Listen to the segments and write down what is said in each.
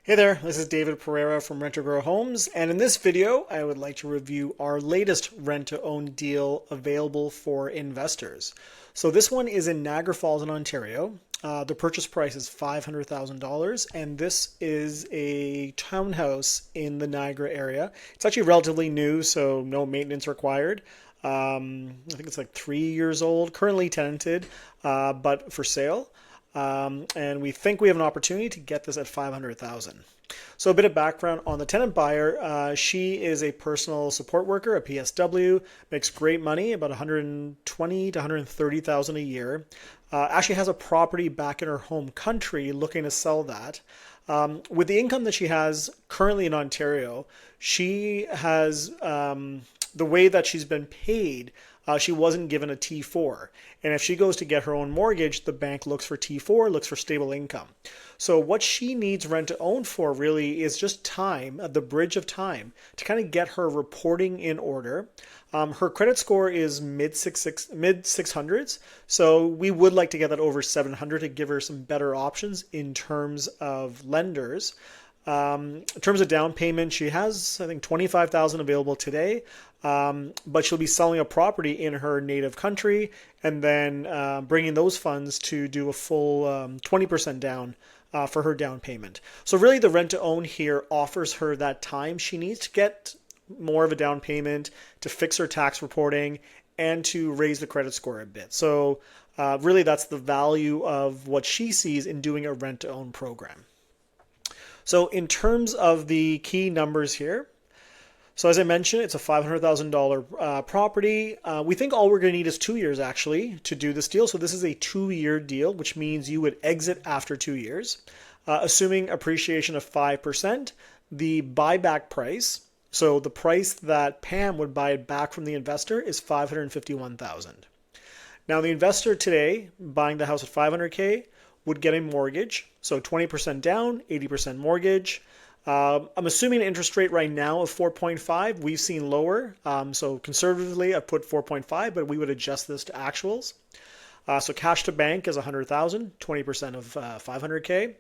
Hey there, this is David Pereira from Rent to Grow Homes, and in this video, I would like to review our latest rent-to-own deal available for investors. So this one is in Niagara Falls in Ontario. The purchase price is $500,000, and this is a townhouse in the Niagara area. It's actually relatively new, so no maintenance required. I think it's like 3 years old, currently tenanted, but for sale. And we think we have an opportunity to get this at 500,000. So a bit of background on the tenant buyer. She is a personal support worker, a PSW, makes great money, about 120 to 130,000 a year. Actually has a property back in her home country, looking to sell that. With the income that she has currently in Ontario, she has the way that she's been paid. She wasn't given a T4. And if she goes to get her own mortgage, the bank looks for T4, looks for stable income. So what she needs rent to own for really is just time, the bridge of time, to kind of get her reporting in order. Her credit score is mid 600s, so we would like to get that over 700 to give her some better options in terms of lenders. In terms of down payment, she has, I think, 25,000 available today, but she'll be selling a property in her native country and then bringing those funds to do a full 20% down for her down payment. So really the rent to own here offers her that time she needs to get more of a down payment, to fix her tax reporting, and to raise the credit score a bit. So really that's the value of what she sees in doing a rent to own program. So in terms of the key numbers here, so as I mentioned, it's a $500,000 property. We think all we're going to need is 2 years actually to do this deal. So this is a 2-year deal, which means you would exit after 2 years. Assuming appreciation of 5%, the buyback price, so the price that Pam would buy it back from the investor, is $551,000. Now the investor today buying the house at $500K would get a mortgage, so 20% down, 80% mortgage. I'm assuming an interest rate right now of 4.5. We've seen lower, so conservatively I've put 4.5, but we would adjust this to actuals. So cash to bank is 100,000, 20% of 500K.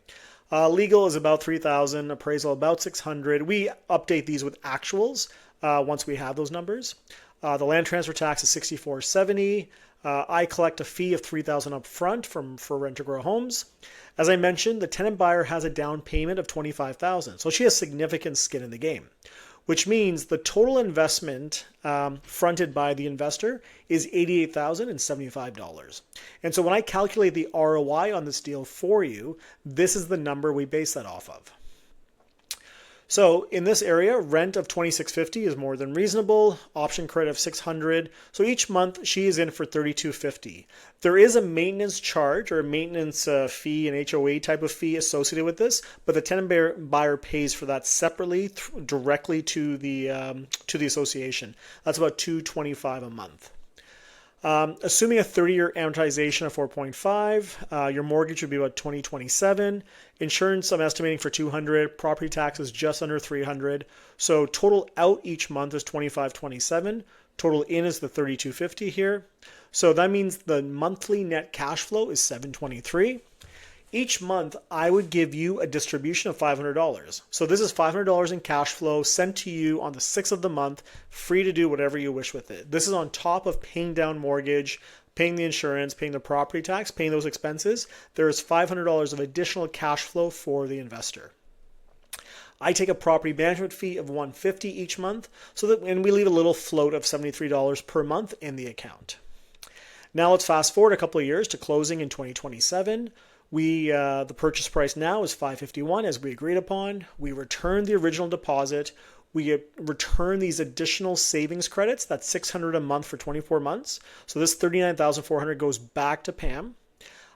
Legal is about 3,000, appraisal about 600. We update these with actuals once we have those numbers. The land transfer tax is 6470. I collect a fee of $3,000 up front for Rent to Grow Homes. As I mentioned, the tenant buyer has a down payment of $25,000, so she has significant skin in the game, which means the total investment fronted by the investor is $88,075. And so when I calculate the ROI on this deal for you, this is the number we base that off of. So in this area, rent of $2,650 is more than reasonable, option credit of $600. So each month she is in for $3,250. There is a maintenance charge or a maintenance fee, an HOA type of fee associated with this, but the tenant buyer pays for that separately directly to the association. That's about $225 a month. Assuming a 30-year amortization of 4.5, your mortgage would be about 2027. Insurance, I'm estimating for 200. Property taxes just under 300. So total out each month is 2527. Total in is the 3250 here. So that means the monthly net cash flow is 723. Each month, I would give you a distribution of $500. So this is $500 in cash flow sent to you on the 6th of the month, free to do whatever you wish with it. This is on top of paying down mortgage, paying the insurance, paying the property tax, paying those expenses. There is $500 of additional cash flow for the investor. I take a property management fee of $150 each month, and we leave a little float of $73 per month in the account. Now let's fast forward a couple of years to closing in 2027. The purchase price now is $551 as we agreed upon. We return the original deposit. We return these additional savings credits. That's $600 a month for 24 months. So this $39,400 goes back to Pam.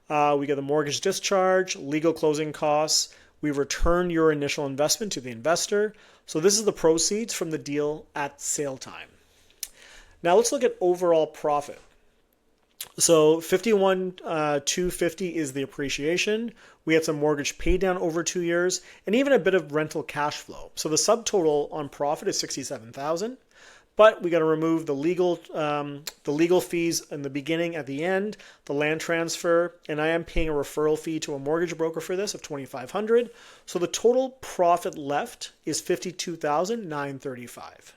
We get the mortgage discharge, legal closing costs. We return your initial investment to the investor. So this is the proceeds from the deal at sale time. Now let's look at overall profit. So 51,250 is the appreciation. We had some mortgage pay down over 2 years and even a bit of rental cash flow. So the subtotal on profit is 67,000. but we got to remove the legal fees in the beginning, at the end, the land transfer, and I am paying a referral fee to a mortgage broker for this of $2,500. So the total profit left is $52,935.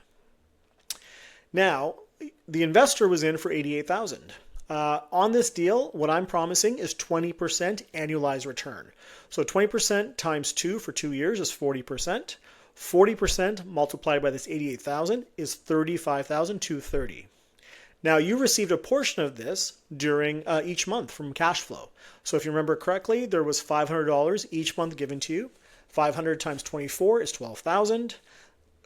Now, the investor was in for $88,000. On this deal, what I'm promising is 20% annualized return. So 20% times 2 for 2 years is 40%. 40% multiplied by this 88,000 is 35,230. Now, you received a portion of this during each month from cash flow. So if you remember correctly, there was $500 each month given to you. 500 times 24 is 12,000.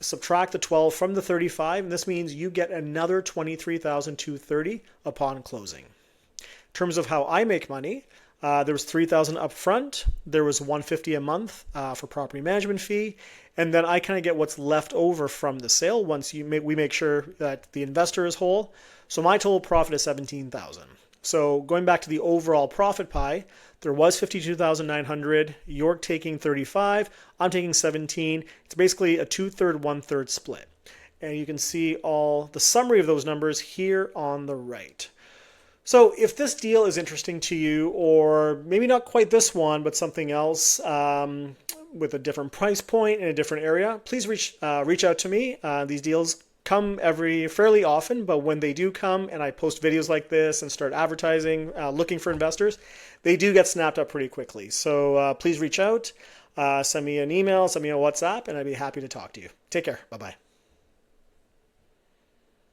Subtract the 12 from the 35, and this means you get another 23,230 upon closing. In terms of how I make money, there was $3,000 up front, there was $150 a month for property management fee, and then I kind of get what's left over from the sale once we make sure that the investor is whole. So my total profit is $17,000. So going back to the overall profit pie, there was $52,900, you're taking 35, I'm taking 17. It's basically a 2/3, 1/3 split. And you can see all the summary of those numbers here on the right. So if this deal is interesting to you, or maybe not quite this one, but something else with a different price point in a different area, please reach out to me. These deals come fairly often, but when they do come and I post videos like this and start advertising, looking for investors, they do get snapped up pretty quickly. So please reach out, send me an email, send me a WhatsApp, and I'd be happy to talk to you. Take care. Bye-bye.